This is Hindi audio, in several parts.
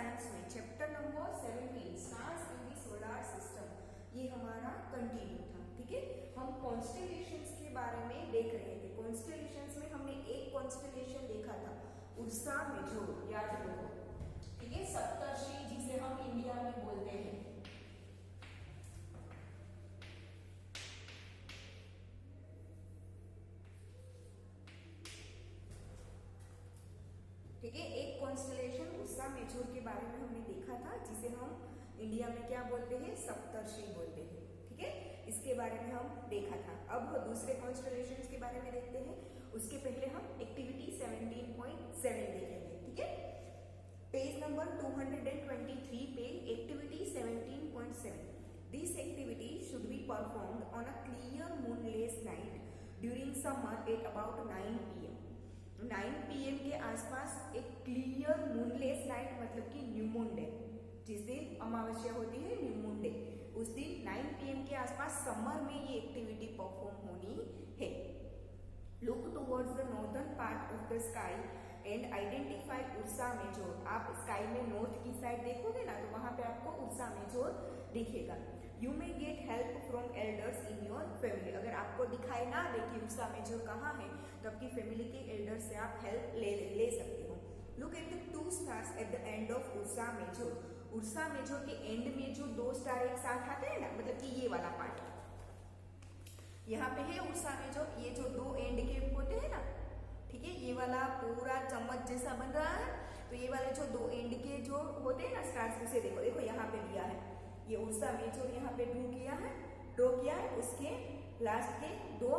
साइंस में chapter number 17 stars in the solar system, ये हमारा कंटिन्यू था। ठीक है, हम कॉन्स्टेलेशंस के बारे में देख रहे थे। कॉन्स्टेलेशंस में हमने एक कॉन्स्टेलेशन देखा था उर्सा मेजोर, याद रखो। ठीक है, सप्तर्षि जिसे हम इंडिया में बोलते हैं। ठीक है, एक कॉन्स्टेलेशन उर्सा मेजोर के बारे में हमने देखा था जिसे हम इंडिया में क्या बोलते हैं, सप्तर्षि बोलते हैं। ठीक है, इसके बारे में हम देखा था। अब दूसरे कॉन्स्टेलेशंस के बारे में देखते हैं। उसके पहले हम एक्टिविटी 17.7 देखेंगे। ठीक है, पेज नंबर 223 पे activity 17.7। This activity should be performed on a clear moonless night during summer at about 9 PM। 9 PM के आसपास एक क्लियर मूनलेस नाइट, मतलब कि न्यू मून डे, जिस दिन अमावस्या होती है न्यू मून डे, उस दिन 9 PM के आसपास समर में ये एक्टिविटी परफॉर्म होनी है। Look towards the northern part of the sky and identify Ursa majeure. आप स्काई में नॉर्थ की साइड देखोगे ना, तो वहां पे आपको उर्सा मेजोर दिखेगा। You may get help from elders in your family. अगर आपको दिखाई ना दे कि उर्सा मेजोर कहाँ है, तो आपकी फैमिली के एल्डर्स से आप हेल्प ले सकते हो। Look at the 2 stars at the end of Ursa majeure. Ursa majeure के एंड में जो 2 स्टार एक साथ आते हैं ना, मतलब कि ये वाला पार्ट यहाँ पे है उर्सा मेजोर, ये जो 2 एंड के होते हैं ना, ठीक है, ये वाला पूरा चम्मच जैसा बन रहा है, तो ये वाले जो 2 एंड के जो होते हैं ना स्टार्स, उसे देखो, देखो यहाँ पे दिया है, ये उर्सा मेजोर यहाँ पे ड्रॉ किया है, उसके लास्ट के 2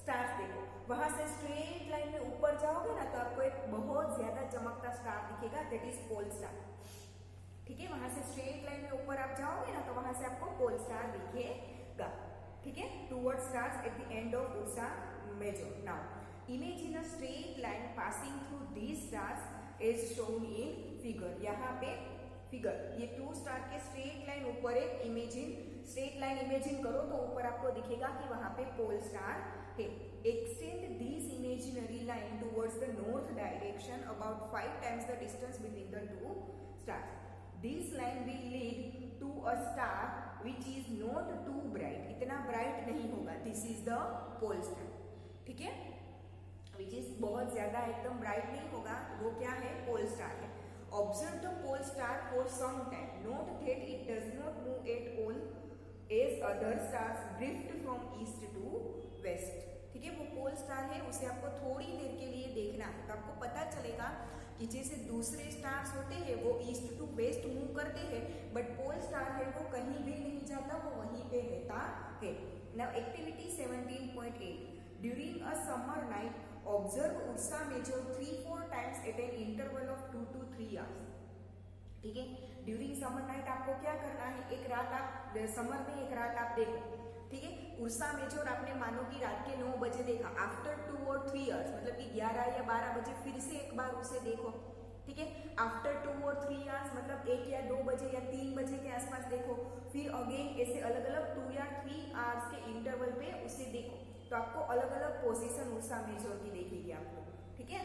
स्टार्स देखो। वहां से स्ट्रेट लाइन में ऊपर जाओगे ना, तो आपको एक बहुत ज्यादा चमकता स्टार दिखेगा, दैट इज पोल स्टार। ठीक है, वहां से स्ट्रेट लाइन में ऊपर आप जाओगे ना, तो वहां से आपको पोल स्टार दिखेगा। ठीक है, toward stars at the end of Ursa Major. Now imagine a straight line passing through these stars as shown in figure. यहाँ पे फिगर, ये 2 स्टार के स्ट्रेट लाइन ऊपर एक स्ट्रेट लाइन इमेजिन करो, तो ऊपर आपको दिखेगा कि वहां पे पोल स्टार है। Extend this imaginary line towards the north direction about 5 times the distance between the 2 stars. This line will lead to a star which is not too bright. इतना ब्राइट नहीं होगा, this is the pole star. ठीक है, विच इज बहुत ज्यादा एकदम ब्राइट नहीं होगा, वो क्या है, पोल स्टार है। Observe the pole star for some time, note that it does not move at all as other stars drift from east to west. ठीक है, वो पोल स्टार है, उसे आपको थोड़ी देर के लिए देखना है, तो आपको पता चलेगा कि जैसे दूसरे स्टार्स होते हैं वो ईस्ट टू वेस्ट मूव करते हैं, बट पोल स्टार है वो कहीं भी नहीं जाता, वो वहीं पे रहता है। Now activity 17.8। During a summer night observe Ursa Major 3-4 times at an interval of 2 to 3 hours। ठीक है, ड्यूरिंग समर नाइट आपको क्या करना है, एक रात आप समर में एक रात आप देखो। ठीक है, उर्सा मेजोर आपने मानो कि रात के 9 बजे देखा, आफ्टर 2 or 3 hours, मतलब कि 11 या 12 बजे फिर से एक बार उसे देखो। ठीक है, आफ्टर 2 or 3 hours, मतलब 1 या 2 बजे या 3 बजे के आसपास देखो, फिर अगेन ऐसे अलग अलग 2 या 3 hours के इंटरवल पे उसे देखो, तो आपको अलग अलग पोजीशन उर्सा मेजोर की देखेगी आपको। ठीक है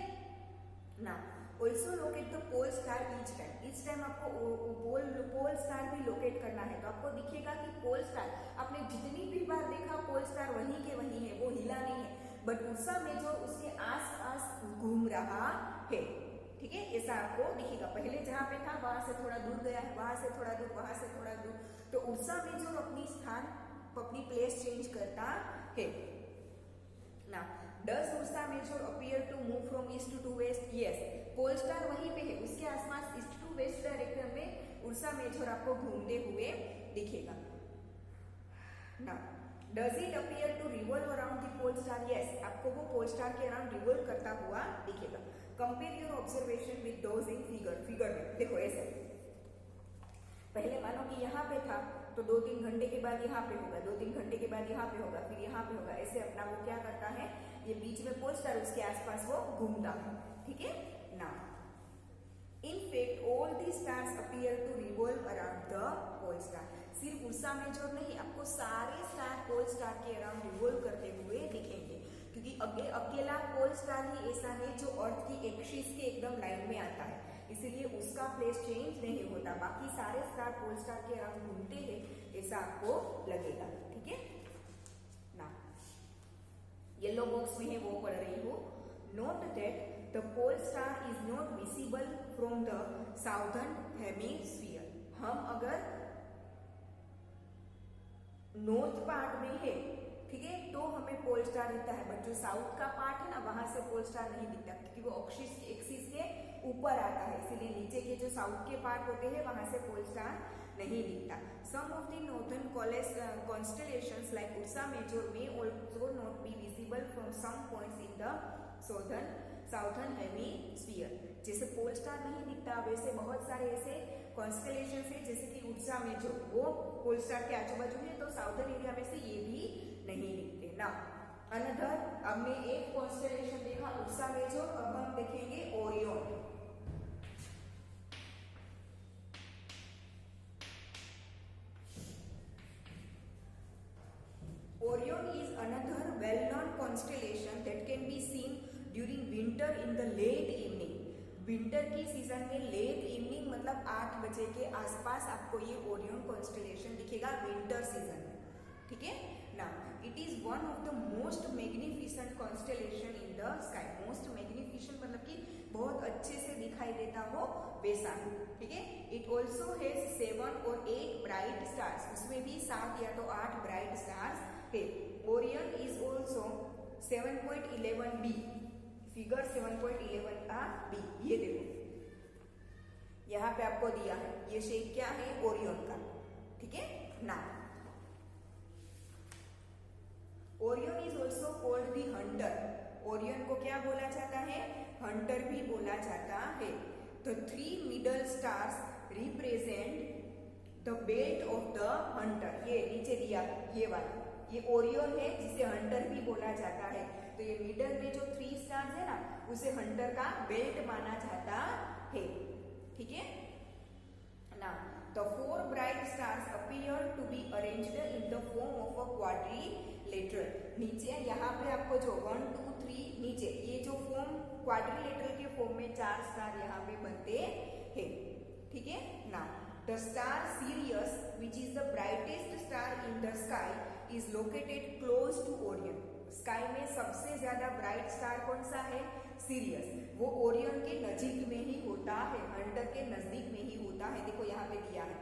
ना, also locate the pole star each time आपको पोल स्टार भी लोकेट करना है, तो आपको दिखेगा कि पोल स्टार आपने जितनी भी बार देखा पोल स्टार वहीं के वहीं है, वो हिला नहीं है, बट उर्सा मेजोर उसके आस पास घूम रहा है। ठीक है, ऐसा आपको दिखेगा। पहले जहां पे था वहां से थोड़ा दूर गया है, वहां से थोड़ा दूर, वहां से थोड़ा दूर, तो उर्सा मेजोर अपनी प्लेस चेंज करता है। Now, does Ursa Major appear to move from east to west? Yes, pole star वहीं पे है, उसके आसपास ईस्ट टू वेस्ट डायरेक्शन में उर्सा मेजर आपको घूमते हुए दिखेगा। Now, does it appear to revolve around the pole star? Yes, आपको वो पोल स्टार के अराउंड रिवॉल्व करता हुआ दिखेगा। Compare your observation with those in figure में देखो ऐसे, पहले मानो कि यहाँ पे था, तो 2-3 घंटे के बाद यहाँ पे होगा, 2-3 घंटे के बाद यहाँ पे होगा, फिर यहाँ पे होगा, ऐसे अपना वो क्या करता है, ये बीच में पोल स्टार उसके आसपास वो घूमता है। ठीक है ना, in fact all the stars appear to revolve around the pole star. सिर्फ उर्सा मेजोर नहीं, आपको सारे स्टार पोल स्टार के अराउंड रिवॉल्व करते हुए दिखेंगे, क्योंकि अकेला पोल स्टार ही ऐसा है जो अर्थ की एक्सिस के एकदम लाइन में आता है। इसीलिए उसका प्लेस चेंज नहीं होता, बाकी सारे स्टार पोल स्टार के अराउंड घूमते हैं ऐसा आपको लगेगा। ठीक है ना, येलो बॉक्स में है वो पढ़ रही हूँ। Note that the pole star is not visible from the southern hemisphere. हम अगर नॉर्थ पार्ट में है, ठीक है, तो हमें पोल स्टार दिखता है, बट जो साउथ का पार्ट है ना वहां से पोल स्टार नहीं दिखता, क्योंकि वो एक्सिस के ऊपर आता है, इसीलिए नीचे के जो साउथ के पार्ट होते हैं वहां से पोल स्टार नहीं दिखता। Some of the northern constellations like Ursa Major may also not be visible from some points in the southern hemisphere. जैसे पोल स्टार नहीं दिखता, वैसे बहुत सारे ऐसे कॉन्स्टेलेशंस है, जैसे कि उर्सा मेजर, वो पोल स्टार के आजू बाजू है, तो साउथर्न एरिया में से ये भी नहीं दिखते ना। अनदर, हमने एक कॉन्स्टेलेशन देखा उर्सा मेजर, अब हम देखेंगे Orion. Orion is another well-known constellation that can be seen during winter in the late evening. Winter की सीजन में लेट इवनिंग मतलब 8 बजे के आसपास आपको ये ओरियन कॉन्स्टेलेशन दिखेगा विंटर सीजन में। ठीक है ना, it is one of the most magnificent constellation in the sky. Most magnificent मतलब कि बहुत अच्छे से दिखाई देता हो वैसा। ठीक है, इट ऑल्सो हैज 7 और 8 ब्राइट स्टार्स, उसमें भी 7 या तो 8 ब्राइट स्टार्स है। Orion is also 7.11 B, figure 7.11 का बी, ये देखो यहाँ पे आपको दिया है, ये शेप क्या है ओरियन का। ठीक है ना, Orion is also called the Hunter. Orion को क्या बोला जाता है, हंटर भी बोला जाता है। The 3 middle stars represent the belt of the Hunter. ये नीचे दिया ये वाला, ये ओरियन है जिसे हंटर भी बोला जाता है। तो ये मिडल में जो 3 स्टार्स है ना, उसे हंटर का बेल्ट माना जाता है। ठीक है ना, the 4 bright stars appear to be arranged in the form of a quadrilateral. नीचे यहाँ पे आपको जो 1 2 3 नीचे ये जो फॉर्म क्वाड्रिलेटरल के फॉर्म में 4 स्टार यहाँ पे बनते हैं। ठीक है ना, the star Sirius which is the brightest star in the sky is located close to Orion. Sky में सबसे ज्यादा ब्राइट स्टार कौन सा है, सीरियस, वो ओरियन के नजीक में ही होता है, हंटर के नजदीक में ही होता है। देखो यहाँ पे दिया है।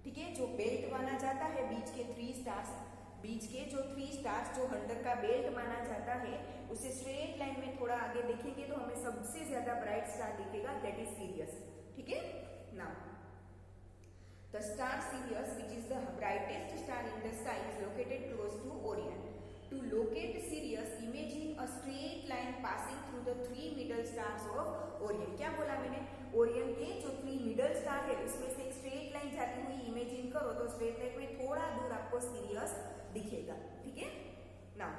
ठीक है, जो बेल्ट माना जाता है बीच के 3 स्टार्स, बीच के जो 3 स्टार्स जो हंटर का बेल्ट माना जाता है, उसे स्ट्रेट लाइन में थोड़ा आगे देखेंगे तो हमें सबसे ज्यादा ब्राइट स्टार दिखेगा, दैट इज सीरियस। ठीक है ना, the star Sirius which is the brightest star in the sky is located close to Orion. To locate Sirius, imagine a straight line passing through the 3 middle stars of Orion. क्या बोला मैंने, ओरियन के जो 3 मिडल स्टार है उसमें से एक स्ट्रेट लाइन जाती हुई इमेजिन करो, तो स्ट्रेट लाइन में थोड़ा दूर आपको सीरियस दिखेगा। ठीक है ना,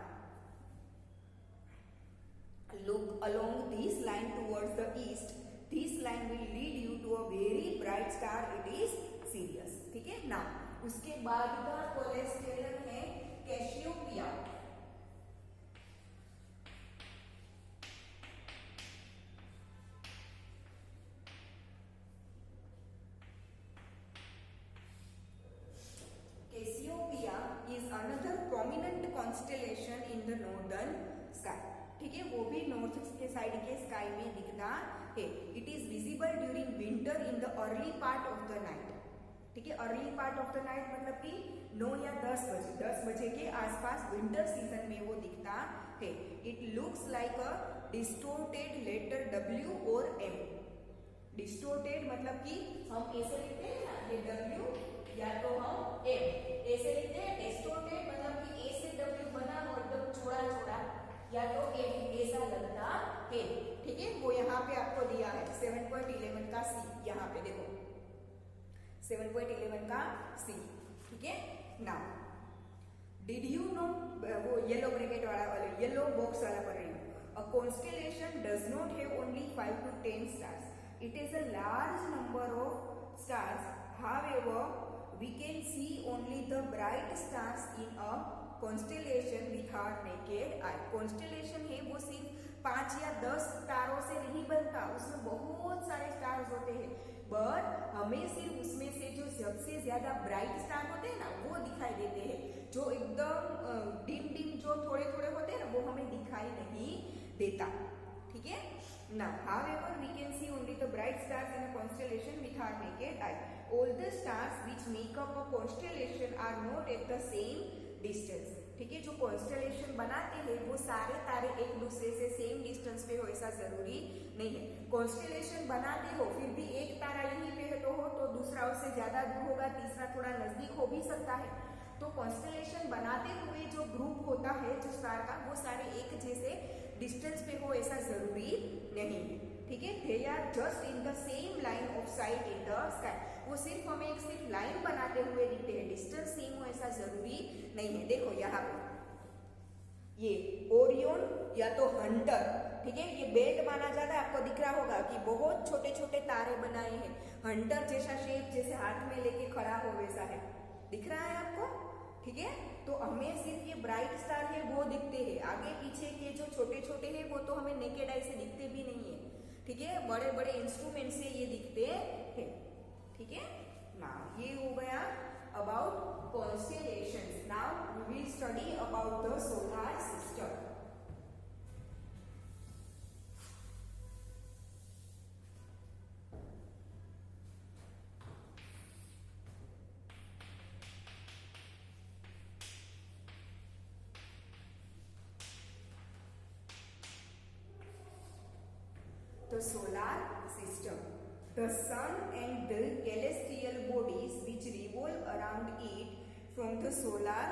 look along this line towards the east. This line will lead you to a very bright star. It is Sirius. ठीक है ना, उसके बाद का कॉन्स्टेलेशन है Cassiopeia. is another prominent constellation in the northern sky. ठीक है, वो भी नॉर्थ के साइड के स्काई में दिखता है। It is visible during winter in the early part of the night. ठीक है, early part of the night मतलब कि 9 या 10 बजे के आसपास विंटर सीजन में वो दिखता है। It looks like a distorted letter W और M। डिस्टोर्टेड मतलब कि हम ऐसे लिखते हैं ना, ये W या तो हम M ऐसे लिखते हैं। डिस्टोर्टेड मतलब कि A से W बना हो एकदम छोड़ा छोड़ा, या तो M ऐसा लगता है। ठीक है, वो यहाँ पे आपको दिया है 7.11 का C, यहाँ पे देखो 7.11 का C। ठीक है ना, डिड यू नो, वो येलो ब्रैकेट वाला येलो बॉक्स वाला पढ़ रही हूँ। A constellation does not have only 5 to 10 stars. It is a large number of stars. However, we can see only the bright stars in a constellation with our naked eye. Constellation है वो सिर्फ 5 या 10 तारों से नहीं बनता, उसमें बहुत सारे स्टार्स होते हैं, बट हमें सिर्फ उसमें से जो सबसे ज्यादा ब्राइट स्टार होते हैं ना वो दिखाई देते हैं, जो एकदम डिम डिम जो थोड़े थोड़े होते हैं ना वो हमें दिखाई नहीं देता, ठीक है ना। However, we can see only the bright stars in a constellation with our naked eye. All the stars which make up a constellation are not at the same distance. ठीक है, जो कॉन्स्टेलेशन बनाते हैं वो सारे तारे एक दूसरे से सेम डिस्टेंस पे हो ऐसा जरूरी नहीं है। कॉन्स्टेलेशन बनाते हो फिर भी एक तारा यहीं पे है तो दूसरा उससे ज्यादा दूर होगा, तीसरा थोड़ा नजदीक हो भी सकता है। तो कॉन्स्टेलेशन बनाते हुए जो ग्रुप होता है जो स्टार का वो सारे एक जैसे डिस्टेंस पे हो ऐसा जरूरी नहीं है, ठीक है। They are just in the same line of sight in the sky, वो सिर्फ हमें एक सिर्फ लाइन बनाते हुए दिखते हैं, डिस्टेंस सेम हो ऐसा जरूरी नहीं है। देखो यहाँ पे ये ओरियन या तो हंटर, ठीक है, ये बेल्ट माना जाता है, आपको दिख रहा होगा कि बहुत छोटे छोटे तारे बनाए हैं, हंटर जैसा शेप जैसे हाथ में लेके खड़ा हो वैसा है, दिख रहा है आपको, ठीक है। तो हमें सिर्फ ये ब्राइट स्टार है वो दिखते हैं, आगे पीछे के जो छोटे छोटे हैं वो तो हमें नेकेड आई से दिखते भी नहीं है, ठीक है, बड़े बड़े इंस्ट्रूमेंट से ये दिखते हैं, ठीक है ना। ये हो गया about constellations. Now we will study about the solar system. The solar system. The sun and the celestial bodies which revolve around it from the solar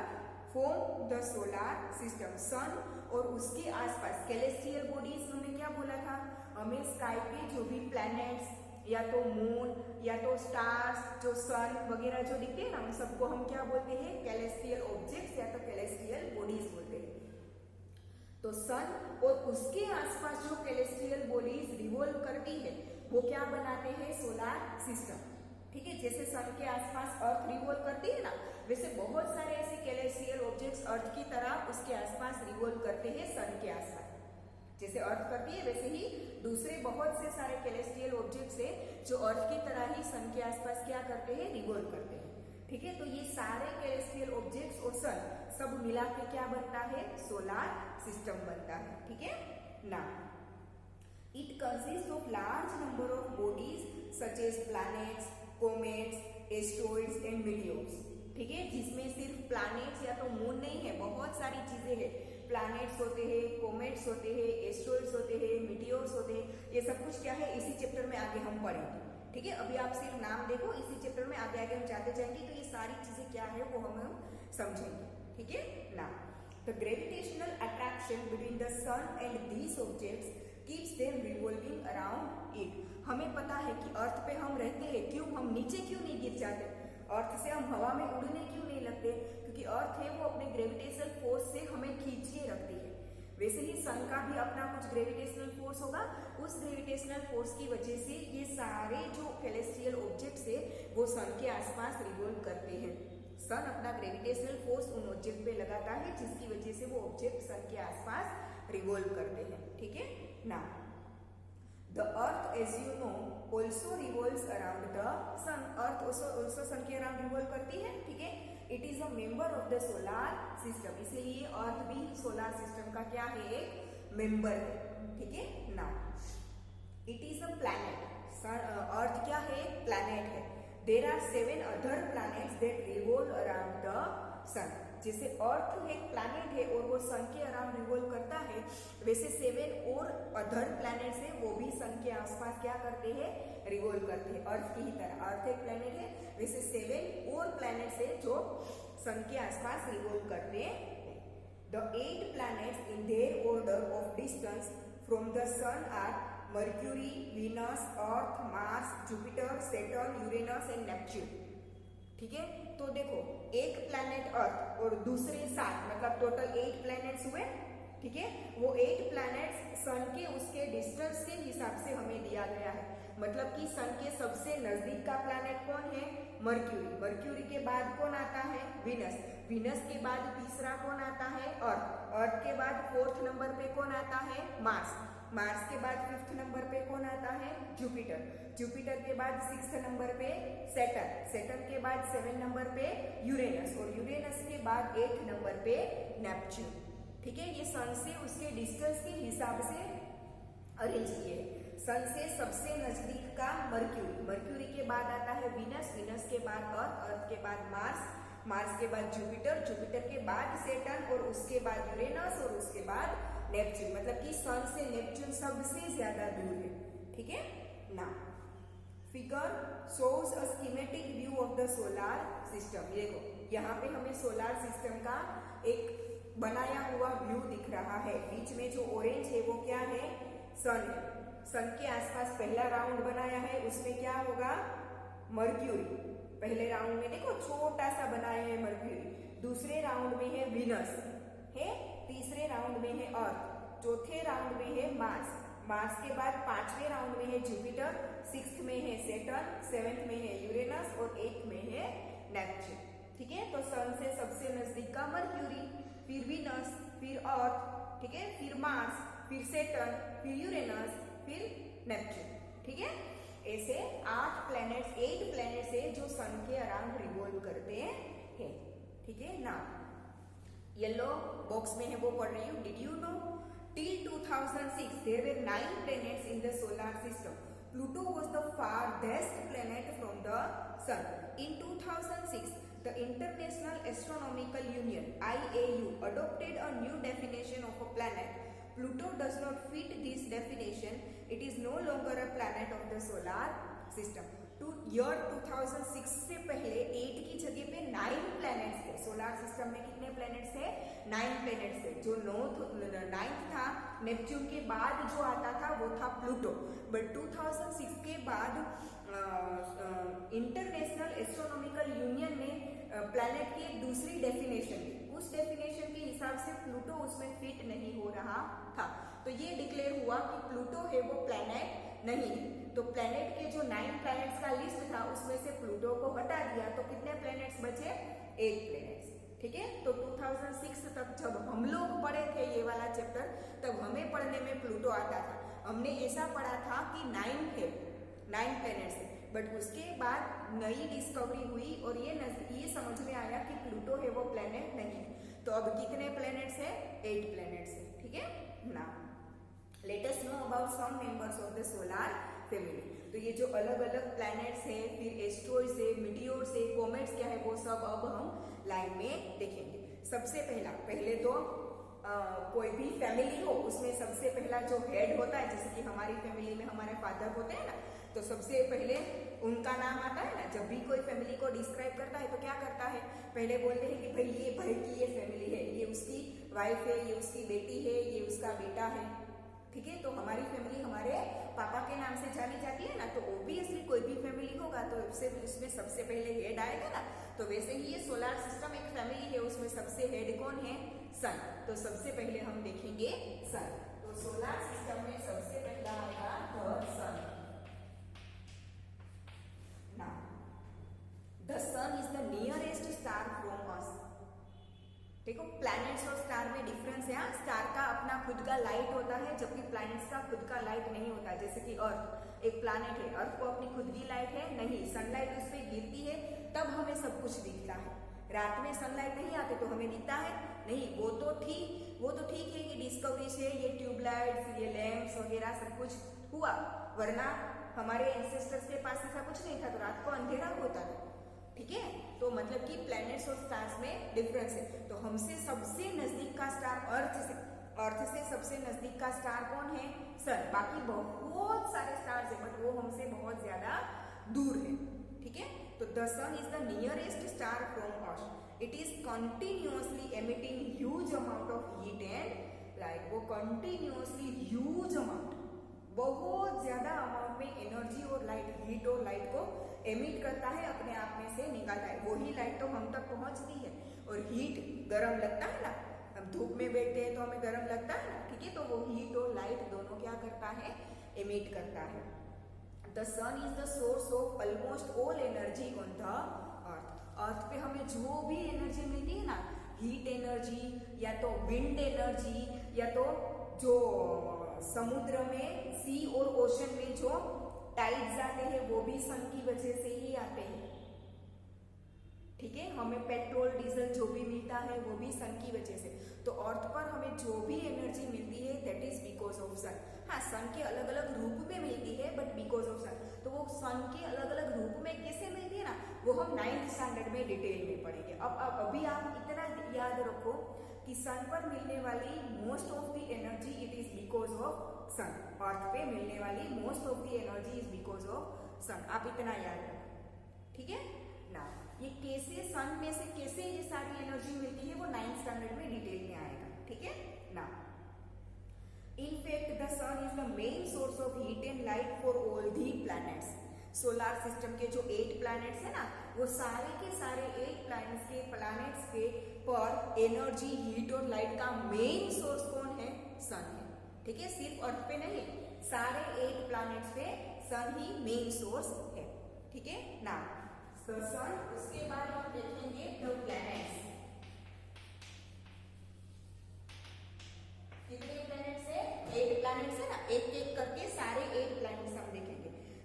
system. sun और उसके आसपास celestial bodies हमने क्या बोला था, हमें स्काई पे जो भी प्लैनेट्स या तो मून या तो स्टार्स जो सन वगैरह जो दिखते हैं ना उन सबको हम क्या बोलते हैं, celestial objects या तो celestial bodies बोलते हैं। तो सन और उसके आसपास जो कैलेस्ट्रियल बॉडीज रिवॉल्व करती है वो क्या बनाते हैं, सोलर सिस्टम, ठीक है। जैसे सन के आसपास अर्थ रिवॉल्व करती है ना वैसे बहुत सारे ऐसे कैलेस्ट्रियल ऑब्जेक्ट्स अर्थ की तरह उसके आसपास रिवॉल्व करते हैं, सन के आसपास जैसे अर्थ करती है वैसे ही दूसरे बहुत से सारे कैलेस्ट्रियल ऑब्जेक्ट्स है जो अर्थ की तरह ही सन के आसपास क्या करते हैं, रिवॉल्व करते हैं, ठीक है। तो ये सारे कैलेस्ट्रियल ऑब्जेक्ट्स और सन सब मिला के क्या बनता है, सोलर सिस्टम बनता है, ठीक है ना। It consist of large number of bodies such as planets, comets, asteroids and meteors, ठीक है, जिसमें सिर्फ प्लैनेट्स या तो मून नहीं है, बहुत सारी चीजें हैं, प्लैनेट्स होते हैं, कॉमेट्स होते हैं, एस्ट्रॉइड्स होते हैं, मीटियोर्स होते हैं, ये सब कुछ क्या है इसी चैप्टर में आगे हम पढ़ेंगे, ठीक है। अभी आप सिर्फ नाम देखो, इसी चैप्टर में आगे आगे हम जाते जाएंगे तो ये सारी चीजें क्या है वो हम समझेंगे, ठीक है ना। The gravitational attraction between the sun and these objects keeps them revolving around it. हमें पता है कि अर्थ पे हम रहते हैं, क्यों हम नीचे क्यों नहीं गिर जाते, अर्थ से हम हवा में उड़ने क्यों नहीं लगते, क्योंकि अर्थ है वो अपने ग्रेविटेशनल फोर्स से हमें खींच के रखती है। वैसे ही सन का भी अपना कुछ ग्रेविटेशनल फोर्स होगा, उस ग्रेविटेशनल फोर्स की वजह से ये सारे जो कैलेस्ट्रियल ऑब्जेक्ट्स है वो सन के आसपास रिवॉल्व करते हैं। सन अपना ग्रेविटेशनल फोर्स उन ऑब्जेक्ट पे लगाता है जिसकी वजह से वो ऑब्जेक्ट सन के आसपास रिवॉल्व करते हैं, ठीक है ना। The earth as you know also revolves around the sun, earth also sun के अराउंड रिवॉल्व करती है, ठीक है। It is a member of the solar system, इसलिए अर्थ भी सोलर सिस्टम का क्या है, एक मेंबर है, ठीक है ना। इट इज अ प्लैनेट, अर्थ क्या है, प्लैनेट है। There are 7 other planets that revolve around the sun. जैसे अर्थ एक प्लैनेट है और वो सन के अराउंड रिवॉल्व करता है, वैसे 7 और अदर प्लैनेट्स है वो भी सन के आसपास क्या करते हैं, रिवॉल्व करते हैं, अर्थ की ही तरह। अर्थ एक प्लैनेट है, वैसे 7 और प्लैनेट्स है जो सन के आसपास रिवॉल्व करते हैं। The 8 planets in their order of distance from the sun are mercury, Venus, earth, Mars, Jupiter, Saturn, Uranus and Neptune, ठीक है। तो देखो एक प्लैनेट अर्थ और दूसरे 7 मतलब टोटल 8 प्लैनेट्स हुए, ठीक है। वो 8 प्लैनेट्स सन के उसके डिस्टेंस के हिसाब से हमें दिया गया है, मतलब कि सन के सबसे नजदीक का प्लैनेट कौन है, मर्क्यूरी, मर्क्यूरी के बाद कौन आता है, वीनस, वीनस के बाद तीसरा कौन आता है, अर्थ, अर्थ के बाद 4th नंबर पे कौन आता है, मार्स, मार्स के बाद 5th नंबर पे कौन आता है? जुपिटर। जुपिटर के बाद 6th नंबर पे सैटर्न। सैटर्न के बाद 7 नंबर पे यूरेनस और यूरेनस के बाद 8 नंबर पे नेपच्यून। ठीक है, ये सन से उसके डिस्टेंस के हिसाब से अरेंज किए। सन से सबसे नजदीक का मर्क्यूरी, मर्क्यूरी के बाद आता है वीनस, वीनस के बाद अर्थ, अर्थ के बाद मार्स, मार्स के बाद जुपिटर, जुपिटर के बाद सैटर्न और उसके बाद यूरेनस और उसके बाद नेपच्यून। मतलब कि सन से नेपच्यून सबसे ज्यादा दूर है। ठीक है ना। Figure shows a schematic view of the solar system. देखो यहाँ पे हमें सोलर सिस्टम का एक बनाया हुआ व्यू दिख रहा है। बीच में जो ऑरेंज है वो क्या है? सन है। सन के आसपास पहला राउंड बनाया है, उसमें क्या होगा? मर्क्यूरी। पहले राउंड में देखो छोटा सा बनाया है मर्क्यूरी, दूसरे राउंड में है वीनस है, तीसरे राउंड में है अर्थ, चौथे राउंड में है मार्स, मार्स के बाद 5वें राउंड में है जुपिटर, 6th में है सैटर्न, 7th में है यूरेनस और 8th में है नेपच्यून। ठीक है, तो सन से सबसे नजदीक का मर्क्यूरी, फिर वीनस, फिर अर्थ, ठीक है, फिर मार्स, फिर सैटर्न, फिर यूरेनस, फिर नेपच्यून। ठीक है, ऐसे 8 प्लैनेट्स है जो सन के अराउंड रिवॉल्व करते हैं। ठीक है ना। येलो बॉक्स में है वो पढ़ रही हूँ। Did you know till 2006 there were 9 planets in the solar system. Pluto was the farthest planet from the sun. In 2006 the International Astronomical Union IAU adopted a new definition of a planet. Pluto does not fit this definition. It is no longer a planet of the solar system. Year 2006 से पहले 8 की जगह पे 9 प्लैनेट्स थे। सोलर सिस्टम में कितने प्लैनेट्स थे? 9 प्लैनेट्स थे। जो 9th था नेपच्यून के बाद जो आता था वो था प्लूटो। बट 2006 के बाद इंटरनेशनल एस्ट्रोनॉमिकल यूनियन ने प्लैनेट की एक दूसरी डेफिनेशन दी। उस डेफिनेशन के हिसाब से प्लूटो उसमें फिट नहीं हो रहा था, तो ये डिक्लेयर हुआ कि प्लूटो है वो प्लैनेट नहीं है। तो प्लैनेट के जो 9 प्लैनेट्स का लिस्ट था उसमें से प्लूटो को हटा दिया, तो कितने प्लैनेट्स बचे? 8 प्लैनेट्स। ठीक है, तो 2006 तक जब हम लोग पढ़े थे ये वाला चैप्टर, तब हमें पढ़ने में प्लूटो आता था। हमने ऐसा पढ़ा था कि 9 प्लैनेट्स है, बट उसके बाद नई डिस्कवरी हुई और ये समझ में आया कि प्लूटो है वो प्लैनेट नहीं है। तो अब कितने प्लैनेट्स है? 8 प्लैनेट्स है। ठीक है ना। Let us know about some members of the solar family. तो ये जो अलग अलग प्लैनेट्स हैं, फिर एस्ट्रॉइड्स है, मीटियोर्स है, कॉमेट्स क्या है, वो सब अब हम लाइन में देखेंगे। सबसे पहले तो कोई भी फैमिली हो उसमें सबसे पहला जो हेड होता है, जैसे कि हमारी फैमिली में हमारे फादर होते हैं ना, तो सबसे पहले उनका नाम आता है ना। जब भी कोई फैमिली को डिस्क्राइब करता है तो क्या करता है? पहले बोलते हैं कि भाई ये भाई की ये फैमिली है, ये उसकी वाइफ है, ये उसकी बेटी है, ये उसका बेटा है। ठीक है, तो हमारी फैमिली हमारे पापा के नाम से जानी जाती है ना, तो ऑब्वियसली कोई भी फैमिली होगा तो उसमें सबसे पहले हेड आएगा ना। तो वैसे ही ये सोलर सिस्टम एक फैमिली है, उसमें सबसे हेड कौन है? सन। तो सबसे पहले हम देखेंगे सन। तो सोलर सिस्टम में सबसे पहला आएगा the sun. Now the sun is the nearest star from us. देखो प्लैनेट्स और स्टार में डिफरेंस है। स्टार का अपना खुद का लाइट होता है, जबकि प्लैनेट्स का खुद का लाइट नहीं होता। जैसे कि अर्थ एक प्लैनेट है, अर्थ को अपनी खुद की लाइट है नहीं, सनलाइट उस पर गिरती है तब हमें सब कुछ दिखता है। रात में सनलाइट नहीं आती तो हमें दिखता है नहीं। वो तो ठीक है कि डिस्कवरी से ये ट्यूबलाइट्स, ये लैंप्स वगैरह सब कुछ हुआ, वरना हमारे एंसेस्टर्स के पास ऐसा कुछ नहीं था, तो रात को अंधेरा होता था। ठीक है, तो मतलब कि प्लैनेट्स और स्टार्स में डिफरेंस है। तो हमसे सबसे नजदीक का स्टार अर्थ से सबसे नजदीक का स्टार कौन है? सन। बाकी बहुत सारे स्टार्स है बट वो हमसे बहुत ज्यादा दूर है। ठीक है, तो the sun is the nearest star from us. It is continuously emitting huge amount of heat and light. वो कंटिन्यूअसली ह्यूज अमाउंट, बहुत ज्यादा अमाउंट में एनर्जी और लाइट, हीट और लाइट को एमिट करता है, अपने आप में से निकालता है। वही लाइट तो हम तक पहुंचती है। और हीट गर्म लगता है ना, हम धूप में बैठते हैं तो हमें गर्म लगता है ना। ठीक है, तो वो हीट और लाइट दोनों क्या करता है? एमिट करता है। The sun is the source of almost all energy on the earth. Earth पे हमें जो भी एनर्जी मिलती है ना, हीट एनर्जी या तो विंड एनर्जी या तो जो समुद्र में, सी और ओशन में जो टाइड्स आते हैं वो भी सन की वजह से ही आते हैं। ठीक है, हमें पेट्रोल डीजल जो भी मिलता है वो भी सन की वजह से। तो अर्थ पर हमें जो भी एनर्जी मिलती है दैट इज बिकॉज ऑफ सन। हाँ, सन के अलग अलग रूप में मिलती है बट बिकॉज ऑफ सन। तो वो सन के अलग अलग रूप में कैसे मिलती है ना, वो हम 9th स्टैंडर्ड में डिटेल में पढ़ेंगे। अब अभी आप इतना याद रखो कि सन पर मिलने वाली most of the energy it is because of sun. Earth पे मिलने वाली most of the energy is because of sun. आप इतना याद रखो, ठीक है ना। ये कैसे सन में से कैसे ये सारी एनर्जी मिलती है वो 9th स्टैंडर्ड में डिटेल में आएगा, ठीक है ना। In fact, the sun is the main source of heat and light for all the planets. Solar system के जो 8 प्लैनेट्स है ना, वो सारे के सारे 8 प्लैनेट्स के पर एनर्जी, हीट और लाइट का मेन सोर्स कौन है? सन है। ठीक है, सिर्फ अर्थ पे नहीं, सारे 8 प्लैनेट्स पे सन ही मेन सोर्स है। ठीक है ना, तो सन, उसके बाद हम देखेंगे द प्लैनेट्स। कितने प्लैनेट्स है? 8 प्लैनेट्स है ना, एक एक करके सारे 8 प्लैनेट्स हम देखेंगे।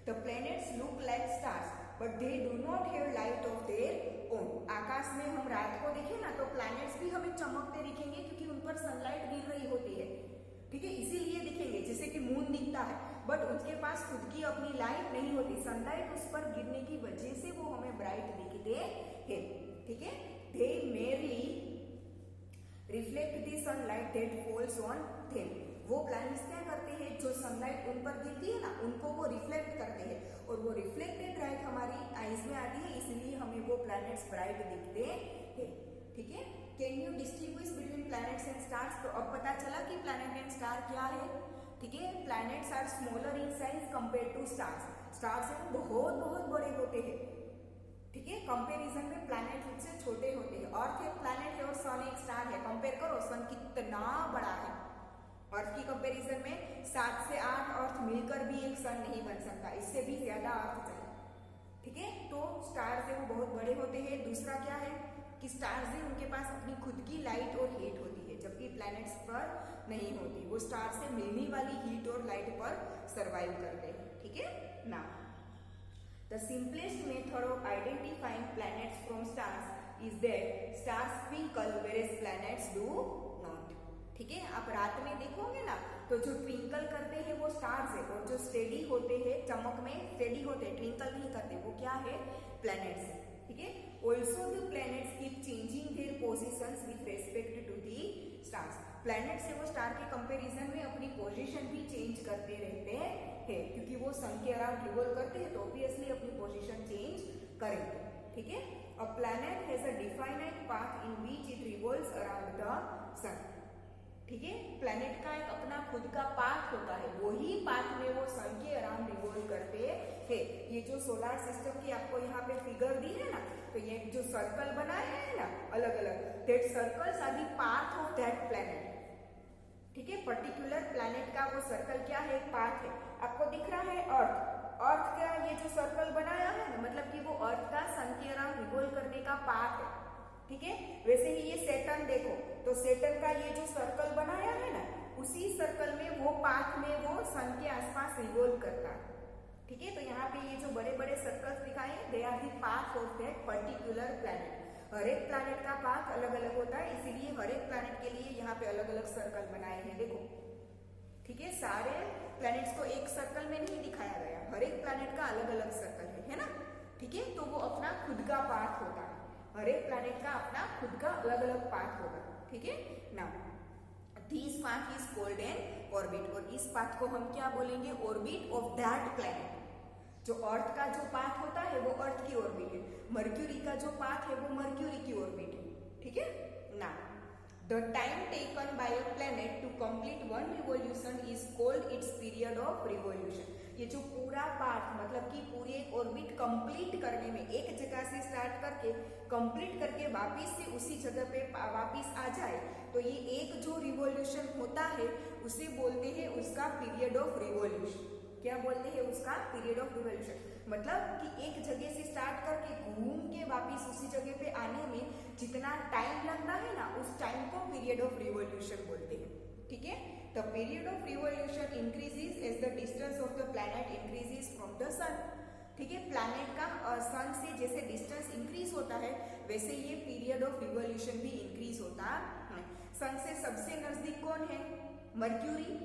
The planets look like stars, but they do not have light of their own. आकाश में हम रात को देखें ना तो प्लैनेट्स भी हमें चमकते दिखेंगे क्योंकि उन पर सनलाइट गिर रही होती है। ठीक है, इसीलिए दिखेंगे, जैसे कि मून दिखता है बट उसके पास खुद की अपनी लाइट नहीं होती, सनलाइट उस पर गिरने की वजह से वो हमें ब्राइट दिखते हैं। ठीक है, they merely reflect the sunlight that falls on them. वो प्लैनेट्स क्या करते हैं, जो सनलाइट उन पर गिरती है ना उनको वो रिफ्लेक्ट करते हैं और वो रिफ्लेक्टेड लाइट हमारी आईज में आती है, इसलिए हमें वो प्लैनेट्स ब्राइट दिखते हैं। ठीक है, can you distinguish between planets and stars? तो अब पता चला कि प्लैनेट एंड स्टार क्या है। ठीक है, planets are smaller in size compare to stars. Stars है वो बहुत बहुत बड़े होते हैं। ठीक है, कंपेरिजन में प्लैनेट उससे छोटे होते हैं। अर्थ एक प्लैनेट है और सन एक स्टार है, कंपेयर करो सन कितना बड़ा है। अर्थ की कंपैरिजन में 7 से 8 अर्थ मिलकर भी एक सन नहीं बन सकता, इससे भी ज्यादा अर्थ चाहिए। ठीक है, तो स्टार्स है वो बहुत बड़े होते हैं। दूसरा क्या है कि स्टार्स है उनके पास अपनी खुद की लाइट और हीट होती है, जबकि प्लैनेट्स पर नहीं होती। वो स्टार से मिलने वाली हीट और लाइट पर सर्वाइव करते हैं। ठीक है ना, the simplest method of identifying planets from stars is that stars twinkle whereas planets do not. ठीक है, आप रात में देखोगे ना तो जो ट्विंकल करते हैं वो स्टार्स है और जो स्टेडी होते हैं, चमक में स्टेडी होते हैं, ट्विंकल नहीं करते, वो क्या है? प्लैनेट्स है। ठीक है, also the planets keep changing their positions with respect to the stars. Planets है वो स्टार के कंपैरिजन में अपनी पोजीशन भी चेंज करते रहते हैं, क्योंकि वो सन के अराउंड रिवॉल्व करते हैं तो ऑब्वियसली अपनी पोजीशन चेंज करेंगे। ठीक है, a planet has a definite path in which it revolves around the sun. ठीक है, प्लैनेट का एक अपना खुद का पाथ होता है, वही पाथ में वो सन के अराउंड रिवॉल्व करते हैं। ये जो सोलर सिस्टम की आपको यहाँ पे फिगर दी है ना, तो ये जो सर्कल बनाए हैं ना अलग अलग, that circles are the path of that planet. ठीक है, पर्टिकुलर प्लैनेट का वो सर्कल क्या है? एक पाथ है। आपको दिख रहा है अर्थ, अर्थ का ये जो सर्कल बनाया है ना, मतलब कि वो अर्थ का सन के अराउंड रिवॉल्व करने का पाथ है। ठीक है, वैसे ही ये सैटर्न देखो तो सैटर्न का ये जो सर्कल बनाया है ना, उसी सर्कल में वो पाथ में वो सन के आसपास रिवॉल्व करता है। ठीक है, तो यहाँ पे ये जो बड़े बड़े सर्कल्स दिखाए हैं they are the path of that particular planet. हर एक प्लैनेट का पाथ अलग अलग होता है, इसीलिए हर एक प्लैनेट के लिए यहाँ पे अलग अलग सर्कल बनाए हैं। देखो, ठीक है, सारे प्लैनेट्स को एक सर्कल में नहीं दिखाया गया, हर एक प्लैनेट का अलग अलग सर्कल है ना। ठीक है, तो वो अपना खुद का पाथ होता है, हर एक प्लैनेट का अपना खुद का अलग अलग पाथ होगा। ठीक है ना, this path is called an orbit, और इस पाथ को हम क्या बोलेंगे? Orbit of that planet. जो अर्थ का जो पाथ होता है वो अर्थ की ऑर्बिट है, मर्क्यूरी का जो पाथ है वो मर्क्यूरी की ऑर्बिट है। ठीक है ना, the time taken by a planet to complete one revolution is called its period of revolution. ये जो पूरा पाथ मतलब कि पूरी एक ऑर्बिट कंप्लीट करने में, एक जगह से स्टार्ट करके कंप्लीट करके वापिस से उसी जगह पे वापिस आ जाए, तो ये एक जो रिवॉल्यूशन होता है उसे बोलते हैं उसका पीरियड ऑफ रिवॉल्यूशन। क्या बोलते हैं? उसका पीरियड ऑफ रिवॉल्यूशन। मतलब कि एक जगह से स्टार्ट करके घूम के वापिस उसी जगह पे आने में जितना टाइम लगता है ना, उस टाइम को पीरियड ऑफ रिवॉल्यूशन बोलते हैं। ठीक है the period of revolution increases as the distance of the planet increases from the sun. ठीक है, प्लैनेट का सन से जैसे डिस्टेंस इंक्रीज होता है वैसे ये पीरियड ऑफ रिवॉल्यूशन भी इंक्रीज होता है। सन से सबसे नजदीक कौन है? मर्क्यूरी।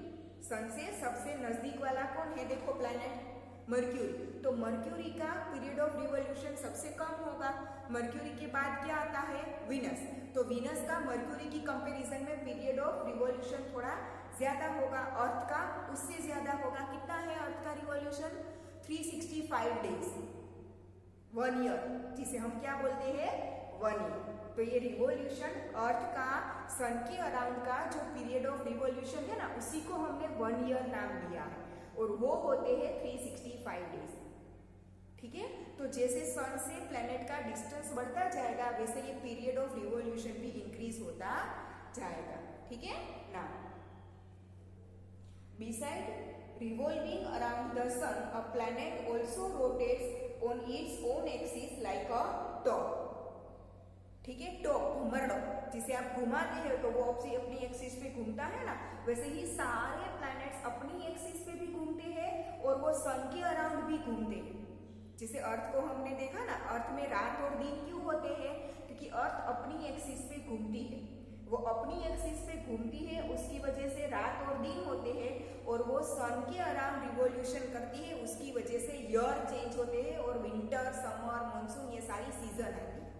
सन से सबसे नजदीक वाला कौन है? देखो प्लैनेट मर्क्यूरी। तो मर्क्यूरी का पीरियड ऑफ रिवॉल्यूशन सबसे कम होगा। मर्क्यूरी के बाद क्या आता है? वीनस। तो वीनस का मर्क्यूरी की कंपैरिजन में पीरियड ऑफ रिवॉल्यूशन थोड़ा ज्यादा होगा। अर्थ का उससे ज्यादा होगा। कितना है अर्थ का रिवॉल्यूशन? 365 डेज, 1 ईयर, जिसे हम क्या बोलते हैं? 1 ईयर। तो ये रिवॉल्यूशन अर्थ का सन के अराउंड का जो पीरियड ऑफ रिवॉल्यूशन है ना, उसी को हमने 1 ईयर नाम दिया है और वो होते हैं 365 डेज। ठीक है, तो जैसे सन से प्लैनेट का डिस्टेंस बढ़ता जाएगा वैसे ये पीरियड ऑफ रिवॉल्यूशन भी इंक्रीज होता जाएगा। ठीक है ना। Beside revolving around the sun, a planet also rotates on its own axis like a top। ठीक है, टॉप, घुमरडो, जिसे आप घुमाते हैं तो वो अपनी एक्सिस पे घूमता है ना, वैसे ही सारे प्लैनेट्स अपनी एक्सिस पे भी घूमते हैं और वो सन के अराउंड भी घूमते हैं। जैसे अर्थ को हमने देखा ना, अर्थ में रात और दिन क्यों होते हैं? क्योंकि अर्थ अपनी एक्सिस पे घूमती है, वो अपनी एक्सिस पे घूमती है, उसकी वजह से रात और दिन होते हैं और वो सन के अराउंड रिवॉल्यूशन करती है, उसकी वजह से ईयर चेंज होते हैं और विंटर, समर, मानसून ये सारी सीजन आती है।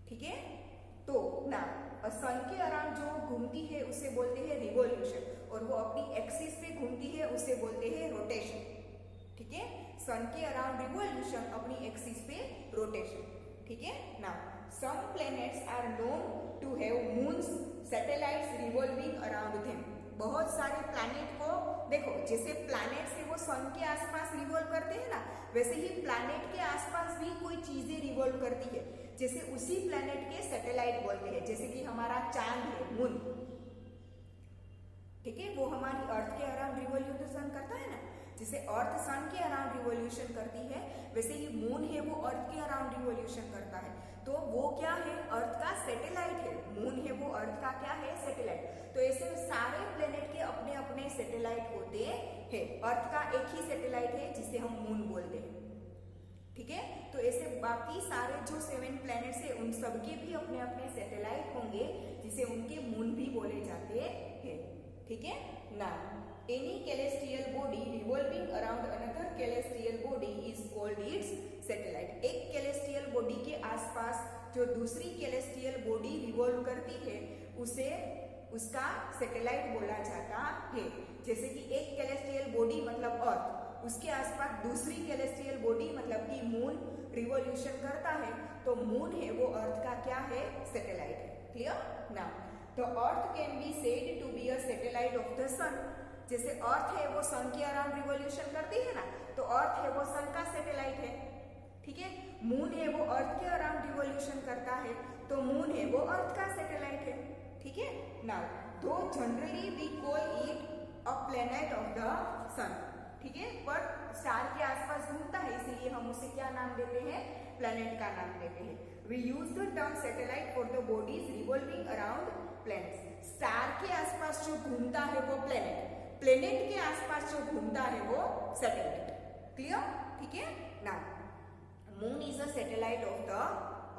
ठीक है, तो ना सन के अराउंड जो घूमती है उसे बोलते हैं रिवॉल्यूशन और वो अपनी एक्सिस पे घूमती है उसे बोलते हैं रोटेशन। ठीक है, सन के अराउंड रिवॉल्यूशन, अपनी एक्सिस पे रोटेशन। ठीक है ना। Some planets are known to have moons, satellites revolving around them. बहुत सारे प्लैनेट को देखो, जैसे प्लैनेट से वो सन के आसपास रिवॉल्व करते हैं ना, वैसे ही प्लैनेट के आसपास भी कोई चीजें रिवॉल्व करती है, जैसे उसी प्लैनेट के सैटेलाइट बोलते हैं। जैसे कि हमारा चांद है, मून, ठीक है, वो हमारी अर्थ के अराउंड रिवॉल्यूशन करता है ना। जैसे अर्थ सन के अराउंड रिवॉल्यूशन करती है वैसे ही मून है वो अर्थ के अराउंड रिवॉल्यूशन करता है। तो वो क्या है? अर्थ का सैटेलाइट है। मून है वो अर्थ का क्या है? सैटेलाइट। तो ऐसे सारे प्लेनेट के अपने अपने सैटेलाइट होते हैं। अर्थ का एक ही सैटेलाइट है जिसे हम मून बोलते हैं। ठीक है, तो ऐसे बाकी सारे जो 7 प्लैनेट्स है उन सबके भी अपने अपने सैटेलाइट होंगे जिसे उनके मून भी बोले जाते हैं। ठीक है ना। Any celestial body revolving around another celestial body is called its satellite। एक celestial body के आसपास जो दूसरी celestial body रिवॉल्व करती है उसे उसका सैटेलाइट बोला जाता है। जैसे कि एक celestial body मतलब अर्थ, उसके आसपास दूसरी celestial body मतलब कि मून रिवॉल्यूशन करता है, तो मून है वो अर्थ का क्या है? सैटेलाइट है। क्लियर ना। The earth can be said to be a satellite of the sun। जैसे अर्थ है वो सन के अराउंड रिवॉल्यूशन करती है ना, तो अर्थ है वो सन का सैटेलाइट है। ठीक है, मून है वो अर्थ के अराउंड रिवॉल्यूशन करता है, तो मून है वो अर्थ का सैटेलाइट है। ठीक है, नाउ दो generally we call it a planet of the sun. ठीक है, पर स्टार के आसपास घूमता है इसीलिए हम उसे क्या नाम देते हैं? प्लैनेट का नाम देते हैं। We use the term satellite for the bodies revolving around planets. Star के आसपास जो घूमता है वो प्लैनेट, प्लेनेट के आसपास जो घूमता है वो सैटेलाइट। क्लियर? ठीक है ना। Moon is a satellite of the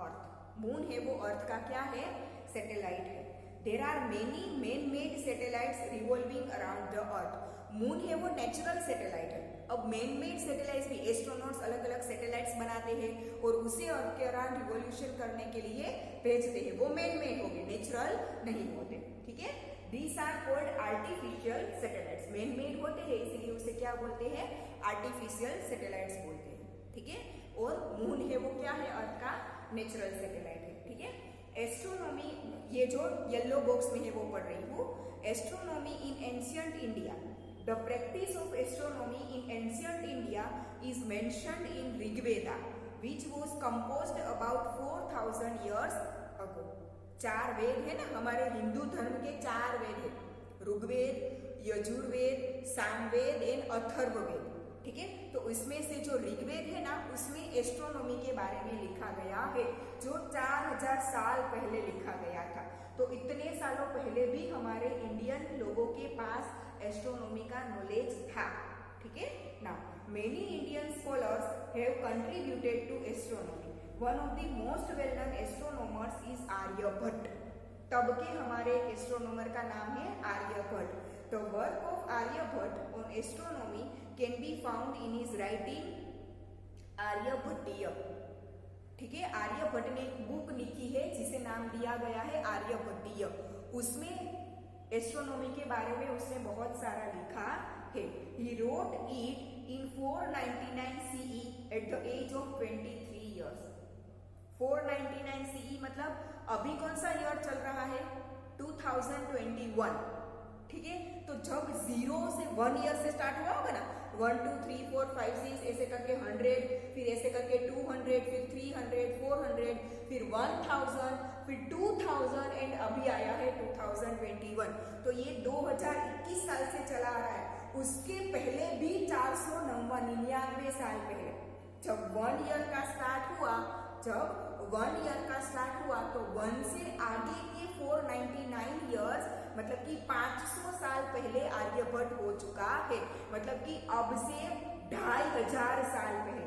earth. Moon है वो अर्थ का क्या है? सैटेलाइट है। There are many man made satellites revolving around the earth. Moon है वो नेचुरल सैटेलाइट है। अब मैन मेड सैटेलाइट्स भी एस्ट्रोनॉट्स अलग अलग सैटेलाइट्स बनाते हैं और उसे अर्थ के अराउंड रिवॉल्यूशन करने के लिए भेजते हैं। वो मैन मेड होंगे, नेचुरल नहीं होते। ठीक है, These are called artificial satellites। Man made होते हैं इसीलिए उसे क्या बोलते हैं? आर्टिफिशियल सैटेलाइट्स बोलते हैं। ठीक है, और मून है वो क्या है? अर्थ का नेचुरल सैटेलाइट है। ठीक है, एस्ट्रोनॉमी, ये जो येलो बॉक्स में है वो पढ़ रही हूँ। Astronomy in ancient India. The practice of astronomy in ancient India is mentioned in Rigveda which was composed about 4000 years ago। 4 वेद है ना, हमारे हिंदू धर्म के 4 वेद है, ऋग्वेद, यजुर्वेद, सामवेद एंड अथर्ववेद। ठीक है, तो उसमें से जो ऋग्वेद है ना उसमें एस्ट्रोनॉमी के बारे में लिखा गया है, जो 4000 साल पहले लिखा गया था। तो इतने सालों पहले भी हमारे इंडियन लोगों के पास एस्ट्रोनॉमी का नॉलेज था, ठीक है ना। Many Indian scholars have contributed to astronomy. One of the most well known astronomers is Aryabhatta. तब के हमारे एस्ट्रोनॉमर का नाम है Aryabhatta. The work of Aryabhatta on astronomy can be found in his writing Aryabhatiya, ठीक है। आर्यभट्ट ने एक बुक लिखी है जिसे नाम दिया गया है आर्यभट्टीय। उसमें एस्ट्रोनॉमी के बारे में उसने बहुत सारा लिखा है। He wrote it in 499 CE at the age of 23 years. 499 CE मतलब अभी कौन सा ईयर चल रहा है? 2021, ठीक है। तो जब 0 से 1 ईयर से स्टार्ट हुआ होगा ना, 1 2 3 4 5 6 ऐसे करके 100, फिर ऐसे करके 200, फिर 300, 400, फिर 1000, फिर 2000 एंड अभी आया है 2021। तो ये 2021 साल से चला आ रहा है। उसके पहले भी 499 साल पहले जब 1 ईयर का स्टार्ट हुआ, तो 1 से आगे के 499 ईयर्स मतलब कि 500 साल पहले आर्यभट्ट हो चुका है। मतलब कि अब से 2500 साल पहले,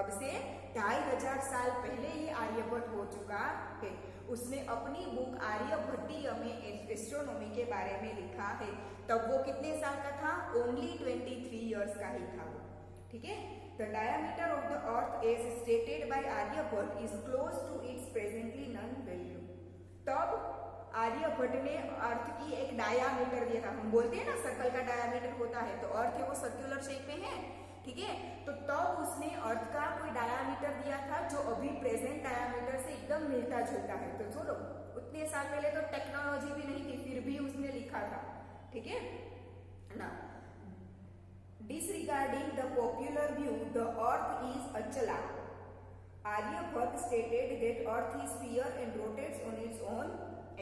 अब से 2500 साल पहले ये आर्यभट्ट हो चुका है। उसने अपनी बुक आर्यभट्टीय में एस्ट्रोनॉमी के बारे में लिखा है। तब वो कितने साल का था? ओनली 23 ईयर्स का ही था, ठीक है। The diameter of the earth as stated by Aryabhatta is close to its presently known value. तब आर्यभट्ट ने अर्थ की एक डायामीटर दिया था। हम बोलते हैं ना सर्कल का डायामीटर होता है, तो अर्थ है वो सर्कुलर शेप में है, ठीक है। तो तब उसने अर्थ का कोई डायामीटर दिया था जो अभी प्रेजेंट डायामीटर से एकदम मिलता जुलता है। तो चलो, उतने साल पहले तो टेक्नोलॉजी भी नहीं थी, फिर भी उसने लिखा था, ठीक है ना। Disregarding the popular view, the earth is Achala. Aryabhatta stated that earth is sphere and rotates on its own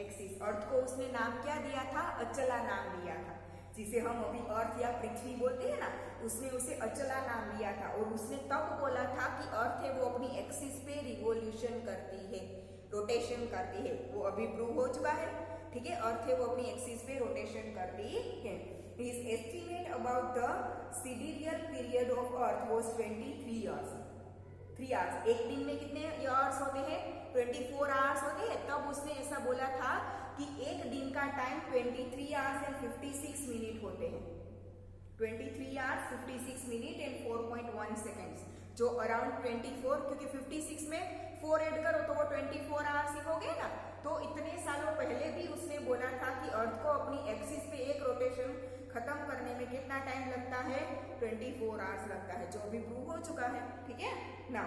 axis. अर्थ को उसने नाम क्या दिया था? अचला नाम दिया था। जिसे हम अभी अर्थ या पृथ्वी बोलते हैं ना, उसने उसे अचला नाम दिया था। और उसने तब बोला था कि अर्थ है वो अपनी एक्सिस पे रिवोल्यूशन करती है, रोटेशन करती है। वो अभी प्रूव हो चुका है, ठीक है। अर्थ है वो अपनी एक्सिस पे रोटेशन करती है। His estimate about the sidereal period of Earth was 23 years. 3 hours. एक दिन में कितने years होते हैं? 24 hours होते हैं। तब उसने ऐसा बोला था कि एक दिन का टाइम 23 hours and 56 मिनट होते हैं। 23 hours 56 मिनट एंड 4.1 seconds, जो अराउंड 24, क्योंकि 56 में 4 ऐड करो तो वो 24 आवर्स ही हो गए ना। तो इतने सालों पहले भी उसने बोला था कि अर्थ को अपनी एक्सिस पे एक रोटेशन खत्म करने में कितना टाइम लगता है? 24 आवर्स लगता है, जो अभी प्रूव हो चुका है, ठीक है ना।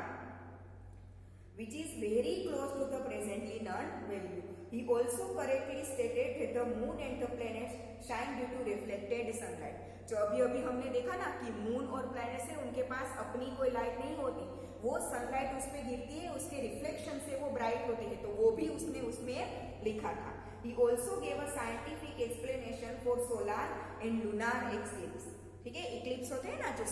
Which is very close to the presently known value. He also correctly stated that the moon and the planets shine due to reflected sunlight. जो अभी हमने देखा ना कि मून और प्लैनेट्स है, उनके पास अपनी कोई लाइट नहीं होती, वो सनलाइट उस पर गिरती है, उसके रिफ्लेक्शन से वो ब्राइट होती है। तो वो भी उसने उसमें लिखा था। He also gave a scientific explanation for solar and lunar eclipse. ठीक है, इक्लिप्स होते हैं ना, जो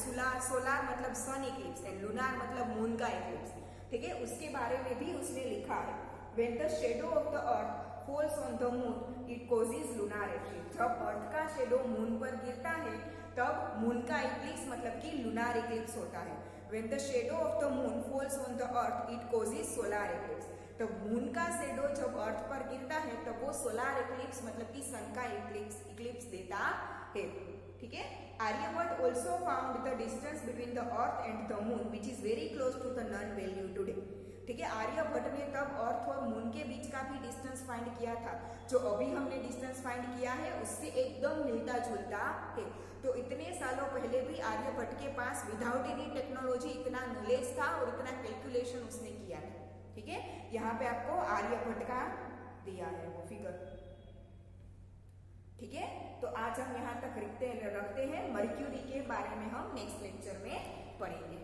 सोलार मतलब सन इक्लिप्स एंड लुनार मतलब मून का इक्लिप्स, ठीक है, उसके बारे में भी उसने लिखा है। When the shadow of the earth falls on the moon, it causes lunar eclipse. जब अर्थ का शेडो मून पर गिरता है तब मून का इक्लिप्स मतलब कि लुनार इक्लिप्स होता है। When the shadow of the moon falls on the earth, it causes solar eclipse. तो मून का शेडो जब अर्थ पर गिरता है तब वो सोलार इक्लिप्स मतलब कि सन का इक्लिप्स देता है, ठीक है। Aryabhata also found the distance between the earth and the moon, which is very close to the known value today. ठीक है, आर्यभट्ट ने तब अर्थ और मून के बीच का भी डिस्टेंस फाइंड किया था, जो अभी हमने डिस्टेंस फाइंड किया है उससे एकदम मिलता जुलता है। तो इतने सालों पहले भी आर्यभट्ट के पास विदाउट एनी टेक्नोलॉजी इतना नॉलेज था और इतना कैलकुलेशन उसने किया है, ठीक है। यहाँ पे आपको आर्यभट्ट का दिया है वो फिगर, ठीक है। तो आज हम यहाँ तक रखते हैं। मर्क्यूरी के बारे में हम नेक्स्ट लेक्चर में पढ़ेंगे।